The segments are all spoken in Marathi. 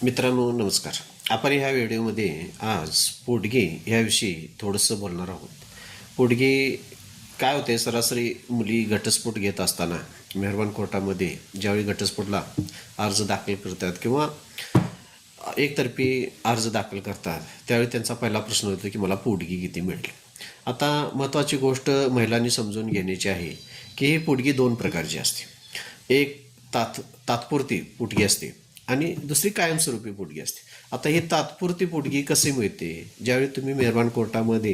मित्रांनो नमस्कार. आपण ह्या व्हिडिओमध्ये आज पोटगी ह्याविषयी थोडंसं बोलणार आहोत. पोटगी काय होते, सरासरी मुली घटस्फोट घेत असताना मेहरबान कोर्टामध्ये ज्यावेळी घटस्फोटला अर्ज दाखल करतात किंवा एकतर्फी अर्ज दाखल करतात त्यावेळी त्यांचा पहिला प्रश्न होतो की मला पोटगी किती मिळेल. आता महत्त्वाची गोष्ट महिलांनी समजून घेण्याची आहे की ही पोटगी दोन प्रकारची असते. एक तात्पुरती पोटगी असते आणि दुसरी कायमस्वरूपी पोटगी असते. आता ही तात्पुरती पोटगी कशी मिळते, ज्यावेळी तुम्ही मेहरबान कोर्टामध्ये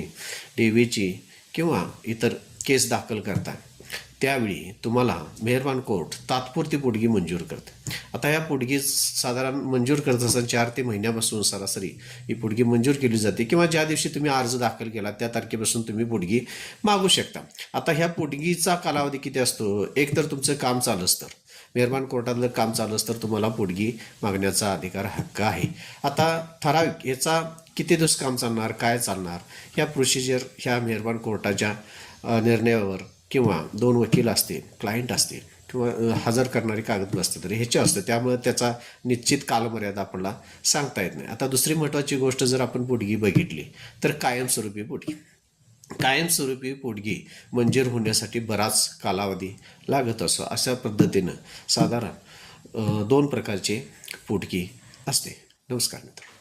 डेवीची किंवा इतर केस दाखल करता त्यावेळी तुम्हाला मेहरबान कोर्ट तात्पुरती पोटगी मंजूर करते. आता या पोटगी साधारण मंजूर करत असताना 4 ते महिन्यापासून सरासरी ही पोटगी मंजूर केली जाते किंवा ज्या दिवशी तुम्ही अर्ज दाखल केला त्या तारखेपासून तुम्ही पोटगी मागू शकता. आता ह्या पोटगीचा कालावधी किती असतो, एक तर तुमचं काम चालूच तर मेहरबान कोर्टातलं काम चालूच तर तुम्हाला पोटगी मागण्याचा अधिकार हक्क आहे. आता ठराविक याचा किती दिवस काम चालणार, काय चालणार, ह्या प्रोसिजर ह्या मेहरबान कोर्टाच्या निर्णयावर किंवा 2 वकील असतील, क्लायंट असतील किंवा हजर करणारी कागदपत्र असतील तर ह्याचे असतं. त्यामुळे त्याचा निश्चित कालमर्यादा आपल्याला सांगता येत नाही. आता दुसरी महत्त्वाची गोष्ट, जर आपण पोटगी बघितली तर कायमस्वरूपी पोटगी. कायमस्वरूपी पोटगी मंजूर होण्यासाठी बराच कालावधी लागत असतो. अशा पद्धतीनं साधारण 2 प्रकारचे पोटगी असते. नमस्कार मित्र.